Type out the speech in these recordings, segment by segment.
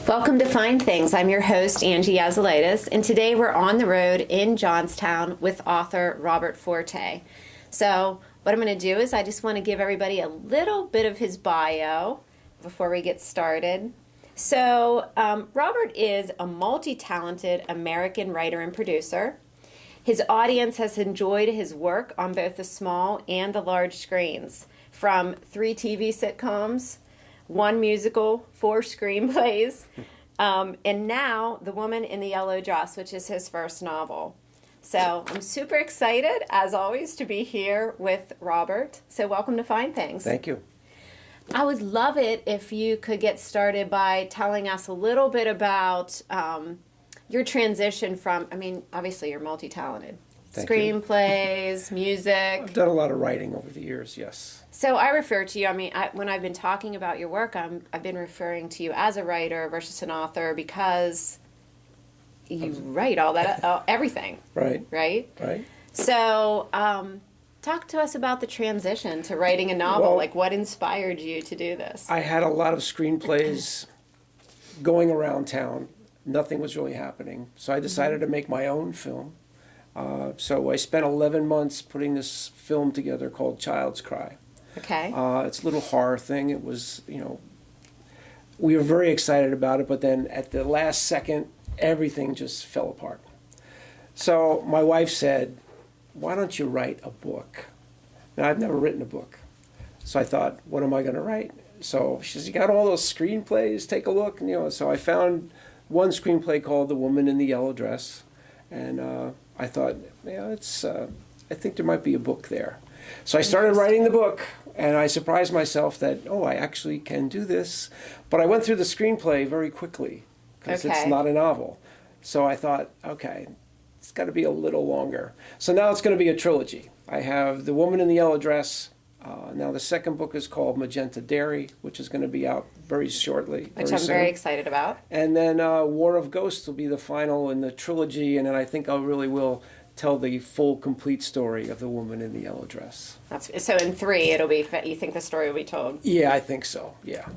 Welcome to FineThings. I'm your host, Angie Yazulaitis, and today we're on the road in Johnstown with author Robert Forte. So what I'm going to do is I just want to give everybody a little bit of his bio before we get started. So Robert is a multi-talented American writer and producer. His audience has enjoyed his work on both the small and the large screens, from 3 TV sitcoms, 1 musical, 4 screenplays, and now The Woman in the Yellow Dress, which is his first novel. So I'm super excited, as always, to be here with Robert. So welcome to FineThings. Thank you. I would love it if you could get started by telling us a little bit about your transition from, I mean, obviously you're multi-talented. Screenplays, music. I've done a lot of writing over the years, yes. So I refer to you, I mean, when I've been talking about your work, I've been referring to you as a writer versus an author because you write all that, everything. Right. Right? Right. So talk to us about the transition to writing a novel. Well, like, what inspired you to do this? I had a lot of screenplays going around town. Nothing was really happening. So I decided to make my own film. So I spent 11 months putting this film together called Child's Cry. Okay. It's a little horror thing. It was, we were very excited about it, but then at the last second, everything just fell apart. So my wife said, why don't you write a book? And I've never written a book. So I thought, what am I going to write? So she says, you got all those screenplays, take a look. And, so I found one screenplay called The Woman in the Yellow Dress. And I thought, I think there might be a book there. So I started writing the book, and I surprised myself that, I actually can do this. But I went through the screenplay very quickly, because it's not a novel. So I thought, okay, it's got to be a little longer. So now it's going to be a trilogy. I have The Woman in the Yellow Dress. Now the second book is called Magenta Dairy, which is going to be out very shortly. Which I'm very excited about. And then War of Ghosts will be the final in the trilogy, and then I think I really will tell the full, complete story of The Woman in the Yellow Dress. So in 3, it'll be, you think the story will be told? Yeah, I think so, yeah.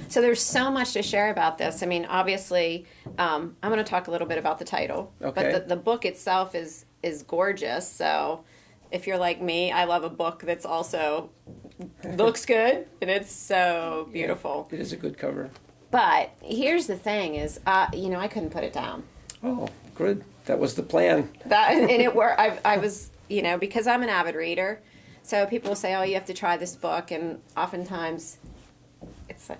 So there's so much to share about this. I mean, obviously, I'm going to talk a little bit about the title. Okay. But the book itself is gorgeous, so if you're like me, I love a book that's also looks good, and it's so beautiful. Yeah, it is a good cover. But here's the thing is, I couldn't put it down. Oh, good. That was the plan. And it worked. I was, because I'm an avid reader, so people say, oh, you have to try this book, and oftentimes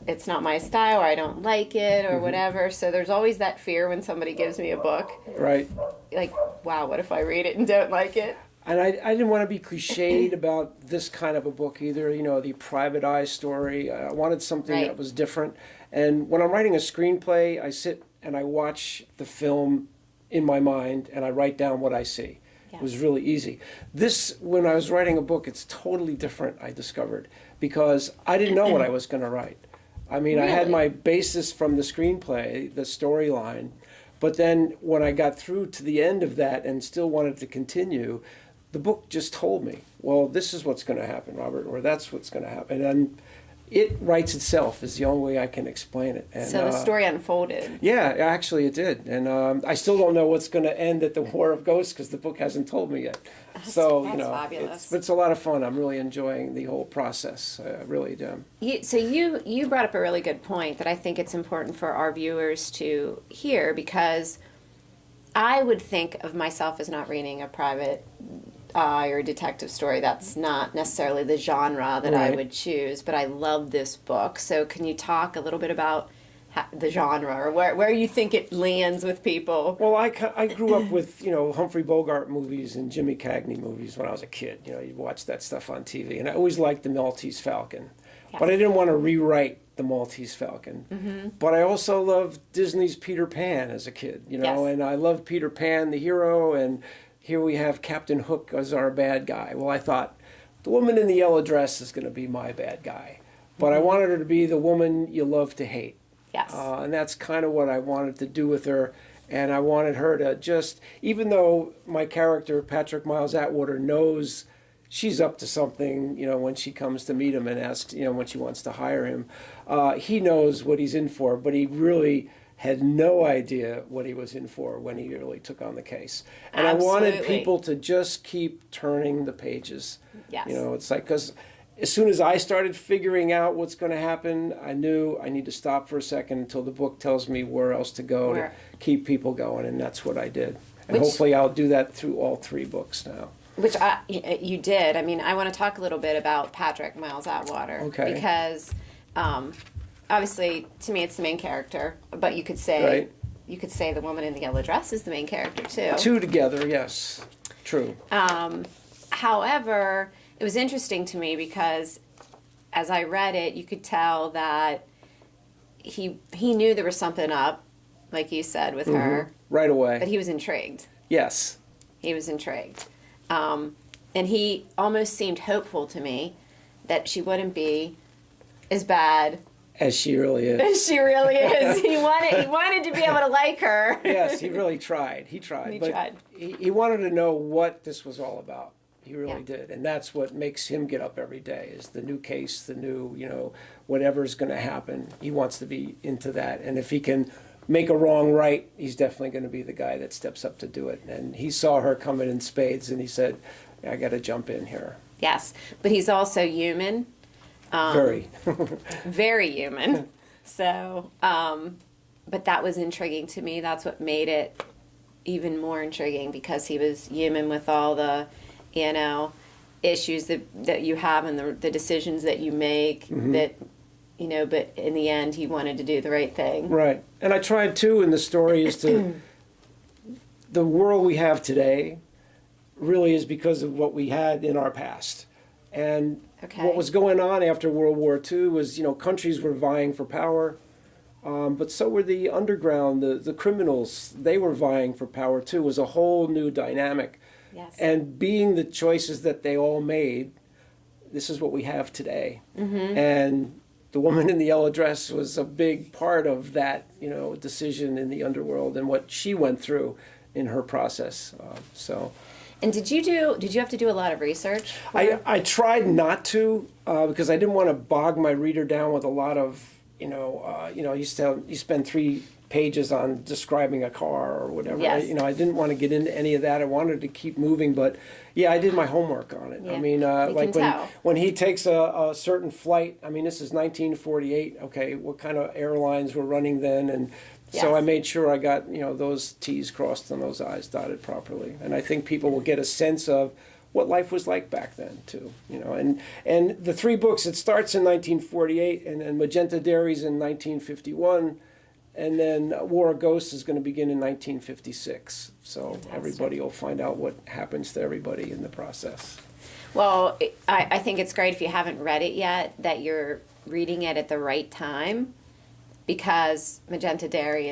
it's not my style, or I don't like it, or whatever. So there's always that fear when somebody gives me a book. Right. Like, wow, what if I read it and don't like it? And I didn't want to be cliched about this kind of a book either, the private eye story. I wanted something that was different. And when I'm writing a screenplay, I sit and I watch the film in my mind and I write down what I see. Yeah. It was really easy. This, when I was writing a book, it's totally different, I discovered, because I didn't know what I was going to write. I mean, really? I had my basis from the screenplay, the storyline, but then when I got through to the end of that and still wanted to continue, the book just told me, well, this is what's going to happen, Robert, or that's what's going to happen. And it writes itself is the only way I can explain it. And, so the story unfolded. Yeah, actually it did. And I still don't know what's going to end at the War of Ghosts because the book hasn't told me yet. That's fabulous. It's a lot of fun. I'm really enjoying the whole process. I really do. You brought up a really good point that I think it's important for our viewers to hear, because I would think of myself as not reading a private eye or detective story. That's not necessarily the genre that I would choose, but I love this book. So can you talk a little bit about the genre, or where you think it lands with people? Well, I grew up with, Humphrey Bogart movies and Jimmy Cagney movies when I was a kid. You watch that stuff on TV. And I always liked the Maltese Falcon. Yes. But I didn't want to rewrite the Maltese Falcon. Mm-hmm. But I also loved Disney's Peter Pan as a kid, and I loved Peter Pan, the hero, and here we have Captain Hook as our bad guy. Well, I thought, the woman in the yellow dress is going to be my bad guy. But I wanted her to be the woman you love to hate. Yes. And that's kind of what I wanted to do with her. And I wanted her to just, even though my character, Patrick Miles Atwater, knows she's up to something, when she comes to meet him and asks, when she wants to hire him, he knows what he's in for, but he really had no idea what he was in for when he really took on the case. And Absolutely. I wanted people to just keep turning the pages. Yes. It's like, because as soon as I started figuring out what's going to happen, I knew I need to stop for a second until the book tells me where else to go to keep people going, and that's what I did. And hopefully I'll do that through all 3 books now. Which you did. I mean, I want to talk a little bit about Patrick Miles Atwater. Okay. Because obviously, to me, it's the main character, but you could say the woman in the yellow dress is the main character too. 2 together, yes, true. However, it was interesting to me because as I read it, you could tell that he knew there was something up, like you said, with her. Right away. But he was intrigued. Yes. He was intrigued. And he almost seemed hopeful to me that she wouldn't be as bad as she really is. As she really is. He wanted to be able to like her. Yes, he really tried. He tried. He but tried. He wanted to know what this was all about. He really did. And that's what makes him get up every day, is the new case, the new, whatever's going to happen. He wants to be into that. And if he can make a wrong right, he's definitely going to be the guy that steps up to do it. And he saw her coming in spades, and he said, I got to jump in here. Yes, but he's also human. Very. Very human. So, but that was intriguing to me. That's what made it even more intriguing, because he was human with all the, issues that you have and the decisions that you make that, but in the end he wanted to do the right thing. Right. And I tried too in the story is to, the world we have today really is because of what we had in our past. And what was going on after World War II was, countries were vying for power, but so were the underground, the criminals. They were vying for power too. It was a whole new dynamic. Yes. And being the choices that they all made, this is what we have today. And the woman in the yellow dress was a big part of that, decision in the underworld and what she went through in her process. And did you have to do a lot of research? I tried not to because I didn't want to bog my reader down with a lot of, you spend 3 pages on describing a car or whatever. Yes. I didn't want to get into any of that. I wanted to keep moving, but I did my homework on it. Yeah, I mean, like when he takes a certain flight, I mean, this is 1948. Okay, what kind of airlines were running then? And so I made sure I got, those T's crossed and those I's dotted properly. And I think people will get a sense of what life was like back then too, and the 3 books, it starts in 1948 and then Magenta Dairies in 1951. And then War of Ghosts is going to begin in 1956. So Fantastic. Everybody will find out what happens to everybody in the process. Well, I think it's great if you haven't read it yet that you're reading it at the right time, because Magenta Dairy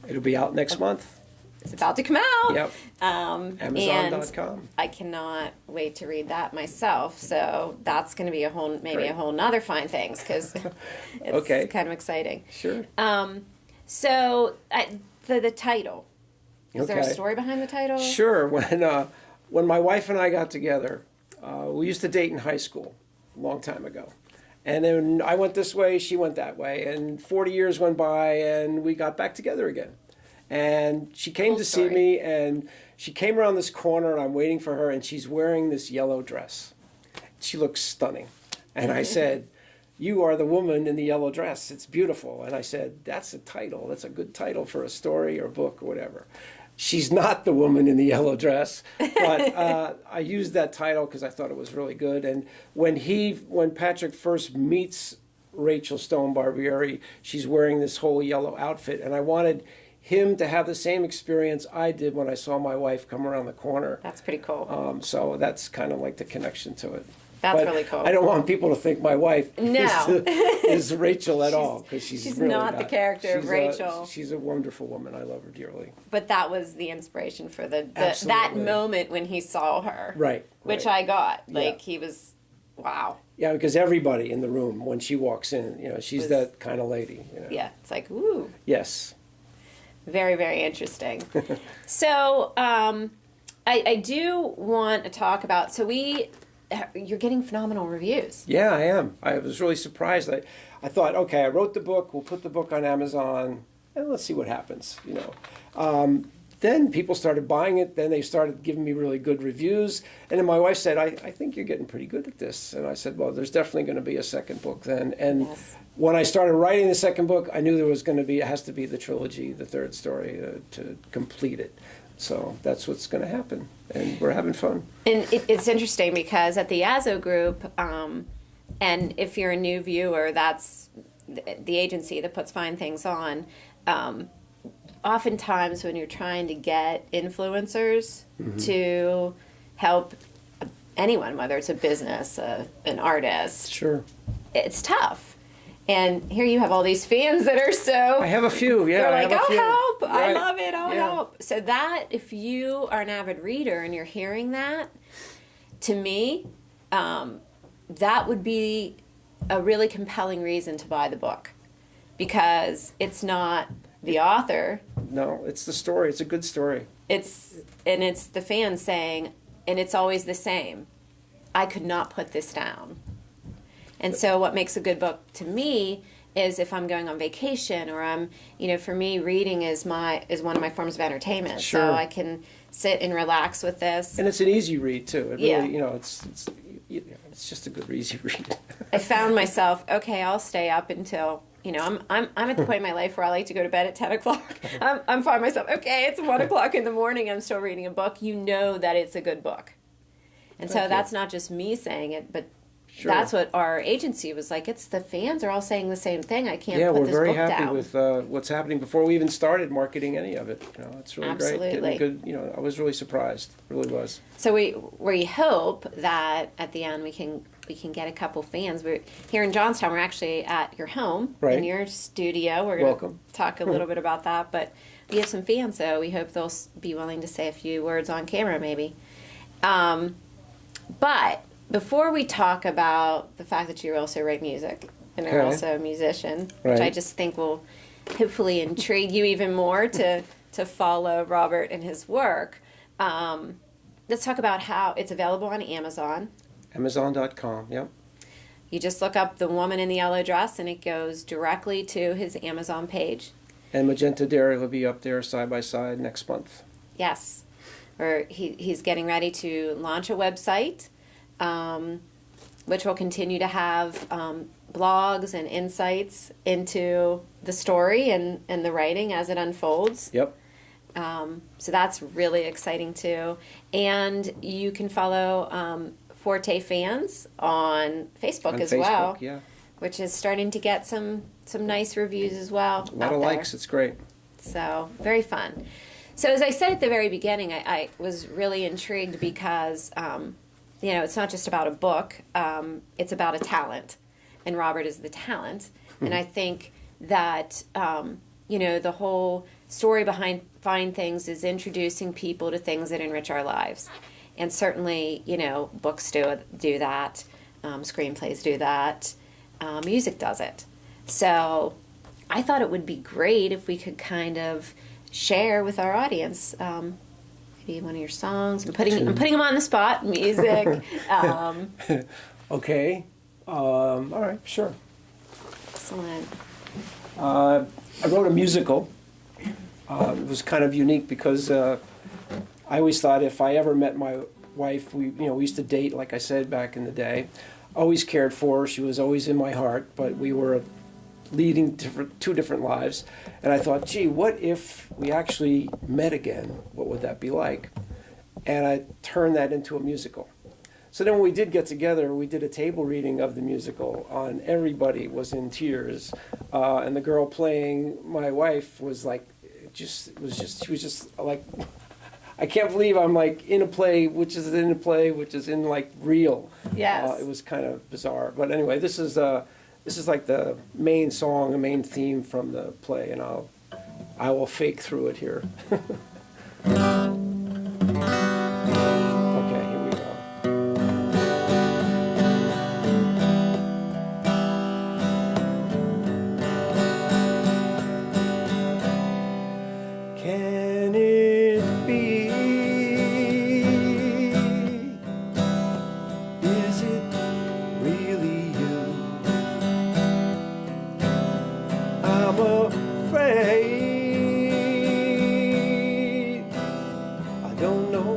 It'll be out next month. It's about to come out. Yep. Amazon.com. And I cannot wait to read that myself. So that's going to be a whole nother Fine Things, because it's kind of exciting. Sure. So the title. Is there a story behind the title? Sure. When my wife and I got together, we used to date in high school a long time ago. And then I went this way, she went that way. And 40 years went by, and we got back together again. And she came to see me, and she came around this corner, and I'm waiting for her, and she's wearing this yellow dress. She looks stunning. And I said, you are the woman in the yellow dress. It's beautiful. And I said, that's a title. That's a good title for a story or book or whatever. She's not the woman in the yellow dress, but I used that title because I thought it was really good. And when Patrick first meets Rachel Stone Barbieri, she's wearing this whole yellow outfit, and I wanted him to have the same experience I did when I saw my wife come around the corner. That's pretty cool. So that's kind of like the connection to it. That's really cool. I don't want people to think my wife is Rachel at all, because she's really not the character of Rachel. She's a wonderful woman. I love her dearly. But that was the inspiration for that moment when he saw her. Right. Which I got. He was, wow. Yeah, because everybody in the room, when she walks in, she's that kind of lady. Yeah, it's like, ooh. Yes. Very, very interesting. So I do want to talk about, you're getting phenomenal reviews. Yeah, I am. I was really surprised. I thought, okay, I wrote the book. We'll put the book on Amazon, and let's see what happens. Then people started buying it. Then they started giving me really good reviews. And then my wife said, I think you're getting pretty good at this. And I said, well, there's definitely going to be a second book then. And Yes. when I started writing the second book, I knew there was going to be, it has to be the trilogy, the third story to complete it. So that's what's going to happen. And we're having fun. And it's interesting because at the Azo group, and if you're a new viewer, that's the agency that puts FineThings on. Oftentimes when you're trying to get influencers to help anyone, whether it's a business, an artist, Sure. it's tough. And here you have all these fans that are so... I have a few, yeah. They're I like, have a I'll few. help. I Right. love it. I'll Yeah. help. So that, if you are an avid reader and you're hearing that, to me, that would be a really compelling reason to buy the book. Because it's not the author. No, it's the story. It's a good story. It's the fans saying, and it's always the same, I could not put this down. And so what makes a good book to me is if I'm going on vacation or I'm, for me, reading is one of my forms of entertainment. Sure. So I can sit and relax with this. And it's an easy read too. It Yeah. really, it's just a good easy read. I found myself, okay, I'll stay up until, I'm at the point in my life where I like to go to bed at 10 o'clock. I'm finding myself, okay, it's 1 o'clock in the morning, I'm still reading a book. You know that it's a good book. And so Thank you. that's not just me saying it, but Sure. that's what our agency was like. It's the fans are all saying the same thing. I can't Yeah, put we're this very book happy down. with what's happening before we even started marketing any of it. It's really Absolutely. great. Getting good. I was really surprised. Really was. So we hope that at the end we can get a couple fans. We're here in Johnstown. We're actually at your home, Right. in your studio. We're going Welcome. to talk a little bit about that, but we have some fans, so we hope they'll be willing to say a few words on camera, maybe. But before we talk about the fact that you also write music and are Okay. also a musician, which I Right. just think will hopefully intrigue you even more to follow Robert and his work. Let's talk about how it's available on Amazon. Amazon.com. Yep. You just look up The Woman in the Yellow Dress and it goes directly to his Amazon page. And Magenta Dairy will be up there side by side next month. Yes. Or he's getting ready to launch a website, which will continue to have blogs and insights into the story and the writing as it unfolds. Yep. So that's really exciting too. And you can follow Forte Fans on Facebook On as Facebook, well, yeah. which is starting to get some nice reviews as well. A lot of likes. It's great. So very fun. So as I said at the very beginning, I was really intrigued because, it's not just about a book. It's about a talent. And Robert is the talent. And I think that, the whole story behind FineThings is introducing people to things that enrich our lives. And certainly, books do that. Screenplays do that. Music does it. So I thought it would be great if we could kind of share with our audience maybe one of your songs. I'm putting them on the spot. Music. Okay. All right. Sure. Excellent. I wrote a musical. It was kind of unique because I always thought if I ever met my wife, we used to date, like I said, back in the day. Always cared for her. She was always in my heart, but we were leading two different lives. And I thought, gee, what if we actually met again? What would that be like? And I turned that into a musical. So then when we did get together, we did a table reading of the musical, and everybody was in tears. And the girl playing my wife was like, she was just like, I can't believe I'm like in a play, which is in like real. Yes. It was kind of bizarre. But anyway, this is like the main song, the main theme from the play, and I will fake through it here. Okay, here we go. don't know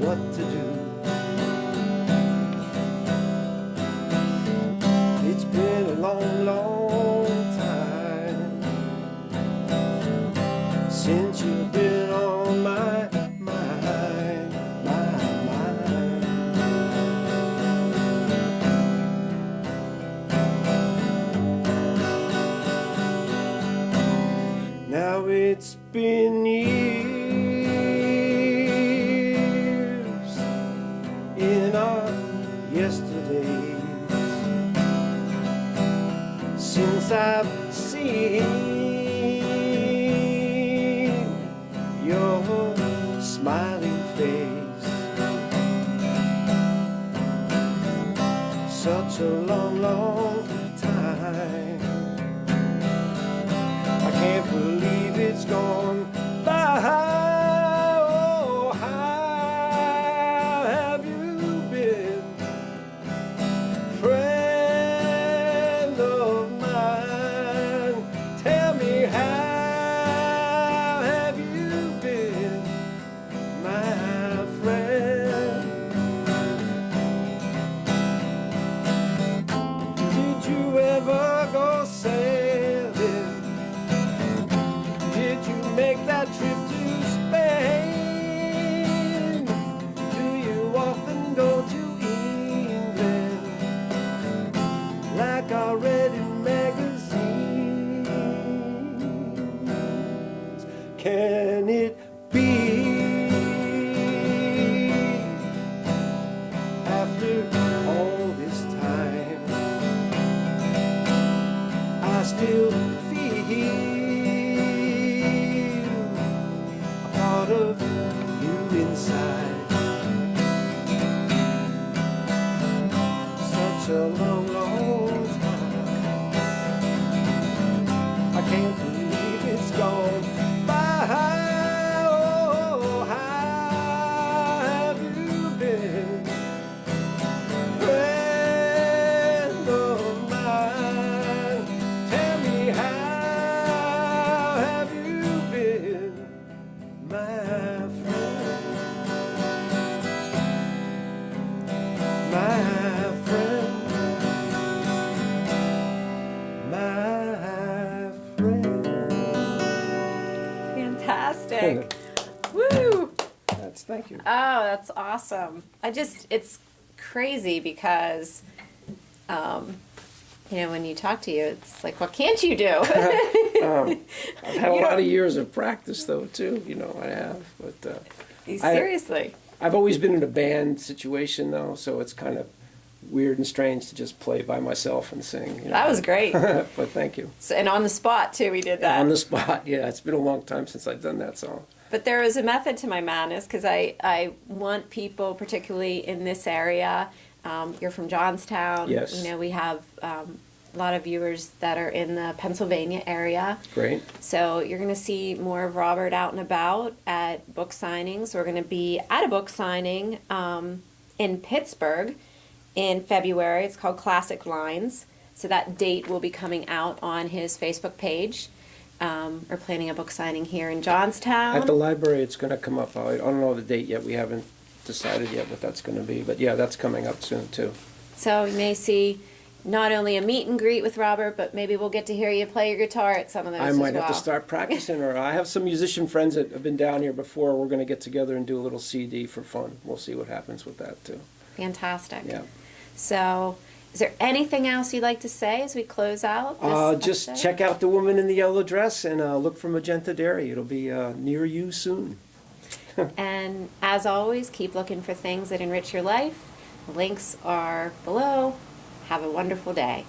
what to do. It's been a long, long time since you've been on my mind, my mind. Now it's been years in our yesterdays since I've seen your smiling face. Such a long, long time. I can't believe it's gone by. Oh, how have you been, friend of mine? Tell me, how have you been, my friend? Did you ever go sailing? Did you make that trip to Spain? Do you often go to England, like I read in magazines? Can it be, after all this time, I still feel part of you inside? Such a long, long time. I can't believe it's gone by. Oh, how have you been, friend of mine? Tell me, how have you been, my friend, my friend, my friend. Fantastic. Woo! Thank you. Oh, that's awesome. It's crazy because, when you talk to you, it's like, what can't you do? I've had a lot of years of practice, though, too. I have. But Seriously. I've always been in a band situation, though, so it's kind of weird and strange to just play by myself and sing. That was great. But thank you. So, and on the spot, too, we did that. On the spot, yeah. It's been a long time since I've done that song. But there is a method to my madness because I want people, particularly in this area, you're from Johnstown. Yes. We have a lot of viewers that are in the Pennsylvania area. Great. So you're going to see more of Robert out and about at book signings. We're going to be at a book signing in Pittsburgh in February. It's called Classic Lines. So that date will be coming out on his Facebook page. We're planning a book signing here in Johnstown. At the library, it's going to come up. I don't know the date yet. We haven't decided yet what that's going to be. But yeah, that's coming up soon, too. So you may see not only a meet and greet with Robert, but maybe we'll get to hear you play your guitar at some of those I as might have well. to start practicing, or I have some musician friends that have been down here before. We're going to get together and do a little CD for fun. We'll see what happens with that, too. Fantastic. Yeah. So is there anything else you'd like to say as we close out this Just episode? check out The Woman in the Yellow Dress and look for Magenta Dairy. It'll be near you soon. And as always, keep looking for things that enrich your life. Links are below. Have a wonderful day.